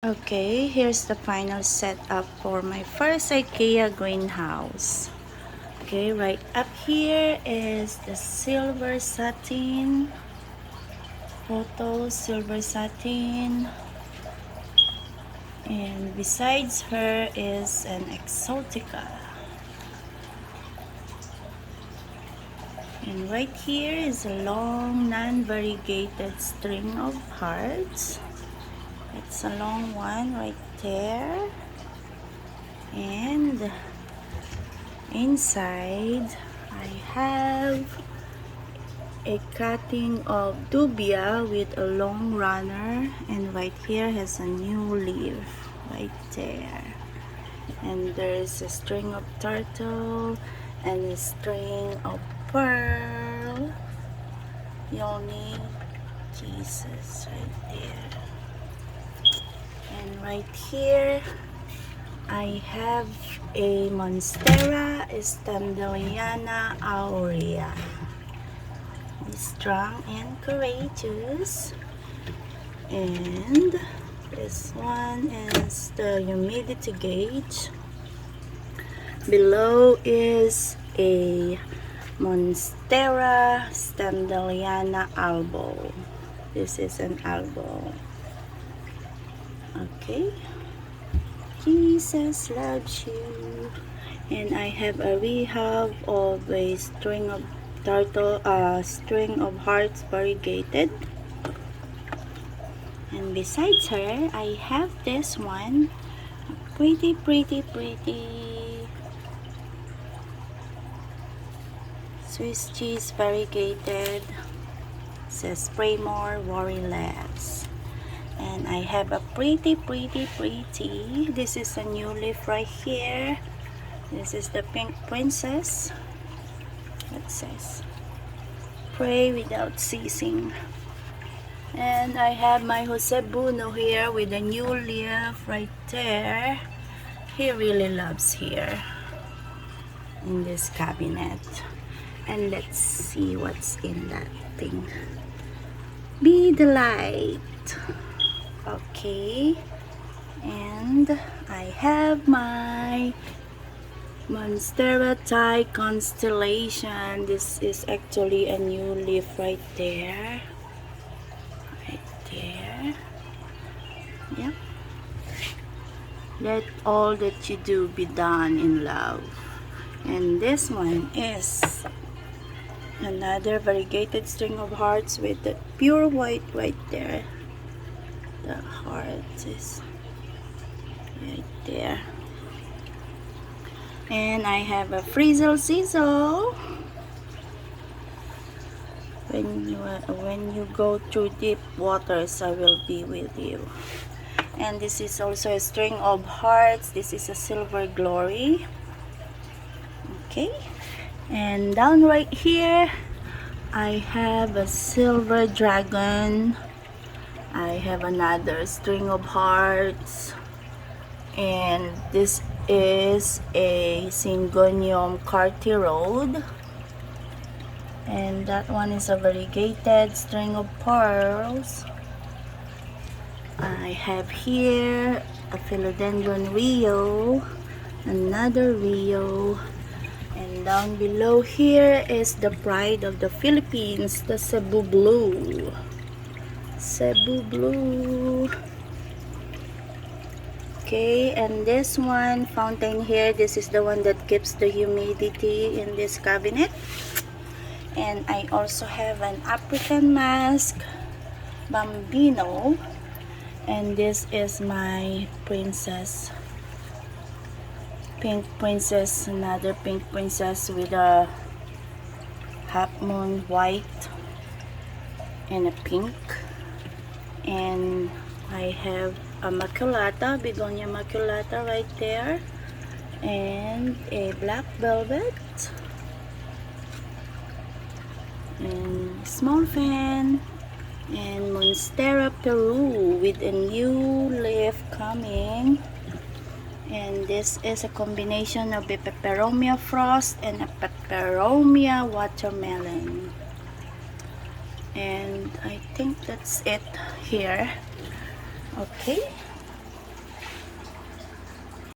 Okay, here's the final setup for my first IKEA greenhouse. Okay, right up here is the silver satin, silver satin, and besides her is an exotica. And right here is a long non-variegated string of hearts. It's a long one right there. And inside I have a cutting of dubia with a long runner, and right here has a new leaf right there. And there's a string of turtle and a string of pearl. You'll need Jesus right there. And right here I have a Monstera Standeliana aurea. Strong and courageous. And this one is the humidity gauge. Below is a Monstera Standeliana albo. This is an albo. Okay. Jesus loves you. And I have a rehab of a string of string of hearts variegated. And besides her, I have this one, pretty Swiss cheese variegated. Says pray more, worry less. And I have a pretty. This is a new leaf right here. This is the pink princess. It says pray without ceasing. And I have my Jose Buno here with a new leaf right there. He really loves here in this cabinet. And let's see what's in that thing. Be the light. Okay. And I have my Monstera Thai constellation. This is actually a new leaf right there. Right there. Yep. Let all that you do be done in love. And this one is another variegated string of hearts with the pure white right there. The heart is right there. And I have a frizzle sizzle. When you go through deep waters, I will be with you. And this is also a string of hearts. This is a silver glory. Okay. And down right here, I have a silver dragon. I have another string of hearts. And this is a Syngonium cartirode. And that one is a variegated string of pearls. I have here a philodendron Rio, another Rio, and down below here is the pride of the Philippines, the Cebu Blue. Cebu Blue. Okay, and this one, fountain here, this is the one that keeps the humidity in this cabinet. And I also have an African mask, Bambino. And this is my princess, pink princess, another pink princess with a half moon white and a pink. And I have a maculata, begonia maculata right there, and a black velvet, and small fan, and Monstera Peru with a new leaf coming. And this is a combination of a peperomia frost and a peperomia watermelon. And I think that's it here. Okay.